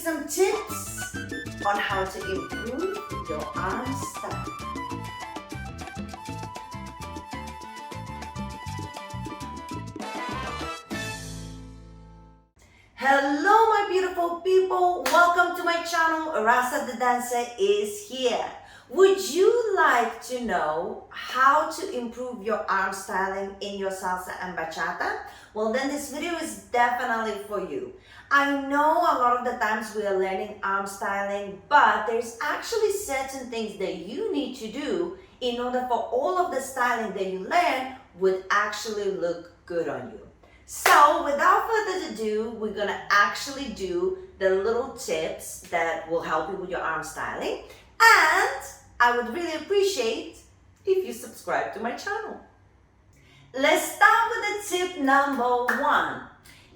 some tips on how to improve your arm style. Hello my beautiful people, welcome to my channel. Rasa the dancer is here. Would you like to know how to improve your arm styling in your salsa and bachata? Well, then this video is definitely for you. I know a lot of the times we are learning arm styling, but there's actually certain things that you need to do in order for all of the styling that you learn would actually look good on you. So without further ado, we're gonna actually do the little tips that will help you with your arm styling. And I would really appreciate if you subscribe to my channel. Let's start with the tip number one.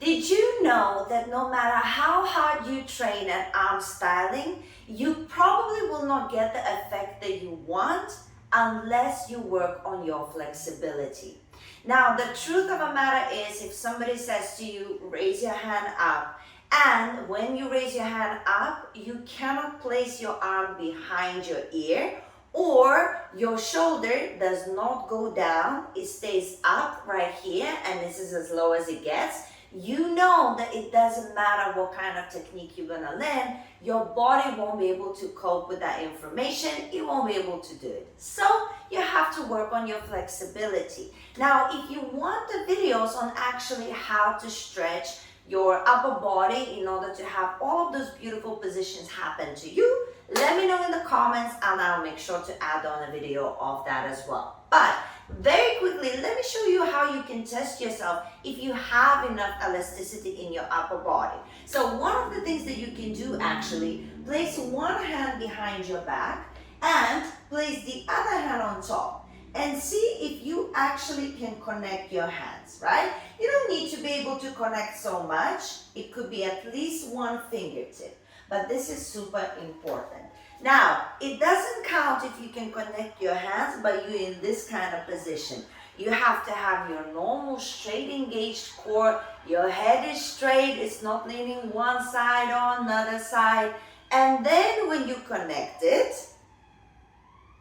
Did you know that no matter how hard you train at arm styling, you probably will not get the effect that you want unless you work on your flexibility? Now, the truth of the matter is, if somebody says to you, raise your hand up, and when you raise your hand up, you cannot place your arm behind your ear, or your shoulder does not go down, it stays up right here, and this is as low as it gets, you know that it doesn't matter what kind of technique you're gonna learn, your body won't be able to cope with that information, it won't be able to do it. So you have to work on your flexibility. Now, if you want the videos on actually how to stretch your upper body in order to have all of those beautiful positions happen to you, let me know in the comments and I'll make sure to add on a video of that as well. But very quickly, let me show you how you can test yourself if you have enough elasticity in your upper body. So one of the things that you can do actually, place one hand behind your back and place the other hand on top and see if you actually can connect your hands, right? You don't need to be able to connect so much. It could be at least one fingertip, but this is super important. Now, it doesn't count if you can connect your hands, but you're in this kind of position. You have to have your normal straight engaged core. Your head is straight. It's not leaning one side on another side. And then when you connect it,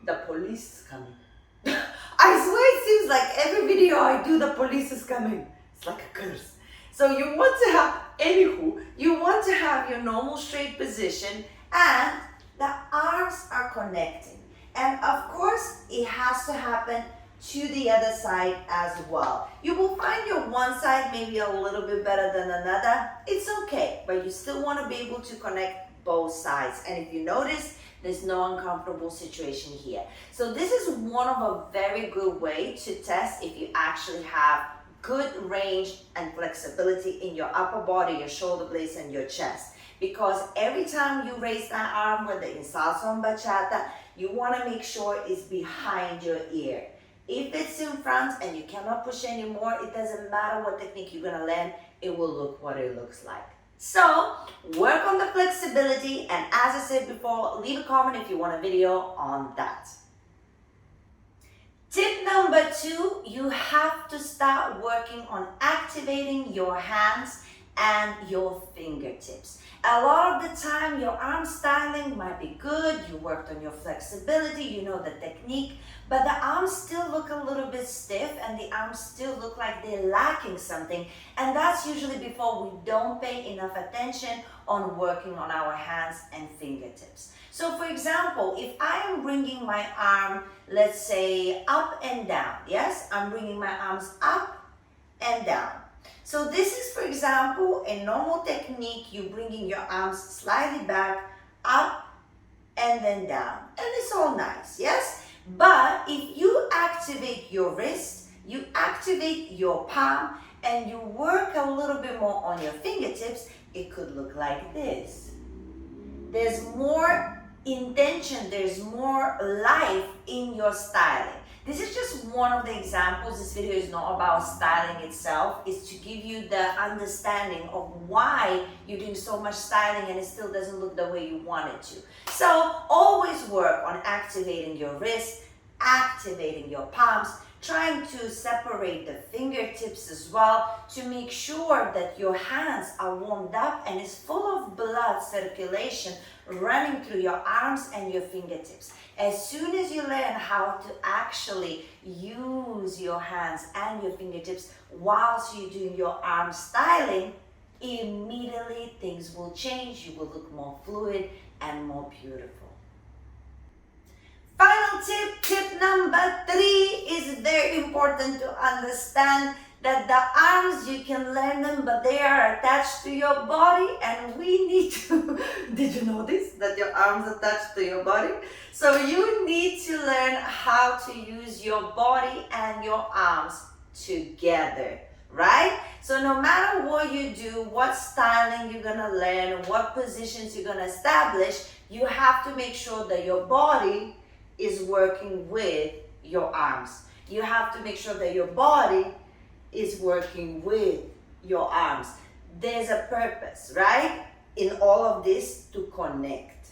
the police is coming. I swear it seems like every video I do, the police is coming. It's like a curse. So you want to have, anywho, you want to have your normal straight position and the arms are connecting. And of course, it has to happen to the other side as well. You will find your one side maybe a little bit better than another. It's okay, but you still want to be able to connect both sides. And if you notice, there's no uncomfortable situation here. So this is one of a very good way to test if you actually have good range and flexibility in your upper body, your shoulder blades, and your chest. Because every time you raise that arm, whether in salsa or bachata, you want to make sure it's behind your ear. If it's in front and you cannot push anymore, it doesn't matter what technique you're going to learn, it will look what it looks like. So, work on the flexibility, and as I said before, leave a comment if you want a video on that. Tip number two, you have to start working on activating your hands and your fingertips. A lot of the time, your arm styling might be good, you worked on your flexibility, you know the technique, but the arms still look a little bit stiff and the arms still look like they're lacking something. And that's usually before we don't pay enough attention on working on our hands and fingertips. So for example, if I am bringing my arm, let's say up and down, yes? I'm bringing my arms up and down. So this is, for example, a normal technique. You're bringing your arms slightly back, up, and then down. And it's all nice, yes? But if you activate your wrist, you activate your palm, and you work a little bit more on your fingertips, it could look like this. There's more intention, there's more life in your styling. This is just one of the examples. This video is not about styling itself. It's to give you the understanding of why you're doing so much styling and it still doesn't look the way you want it to. So always work on activating your wrist, activating your palms, trying to separate the fingertips as well to make sure that your hands are warmed up and is full of blood circulation running through your arms and your fingertips. As soon as you learn how to actually use your hands and your fingertips whilst you're doing your arm styling, immediately things will change. You will look more fluid and more beautiful. Final tip number 3 is very important to understand that the arms, you can learn them, but they are attached to your body, and we need to, did you know this? That your arms are attached to your body? So you need to learn how to use your body and your arms together, right? So no matter what you do, what styling you're gonna learn, what positions you're gonna establish, you have to make sure that your body is working with your arms. You have to make sure that your body is working with your arms. There's a purpose, right? In all of this, to connect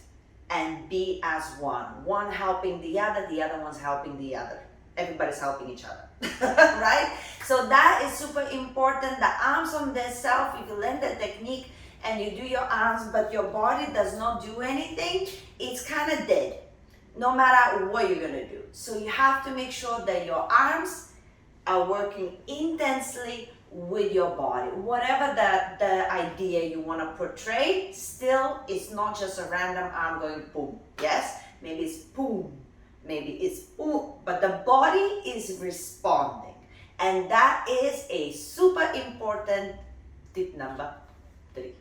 and be as one. One helping the other one's helping the other. Everybody's helping each other, right? So that is super important. The arms on themselves, if you learn the technique and you do your arms, but your body does not do anything, it's kind of dead, no matter what you're gonna do. So you have to make sure that your arms are working intensely with your body. Whatever the idea you want to portray, still it's not just a random arm going boom. Yes, maybe it's boom, maybe it's ooh, but the body is responding. And that is a super important tip number 3.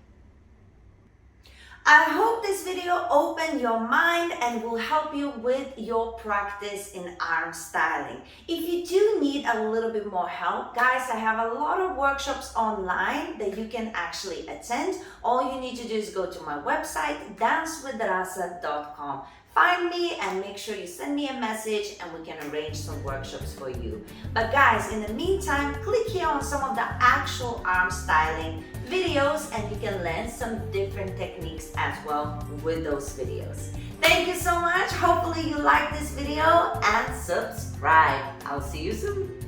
I hope this video opened your mind and will help you with your practice in arm styling. If you do need a little bit more help, guys, I have a lot of workshops online that you can actually attend. All you need to do is go to my website, dancewithrasa.com. Find me and make sure you send me a message and we can arrange some workshops for you. But guys, in the meantime, click here on some of the actual arm styling videos and you can learn some different techniques as well with those videos. Thank you so much. Hopefully you like this video and subscribe. I'll see you soon.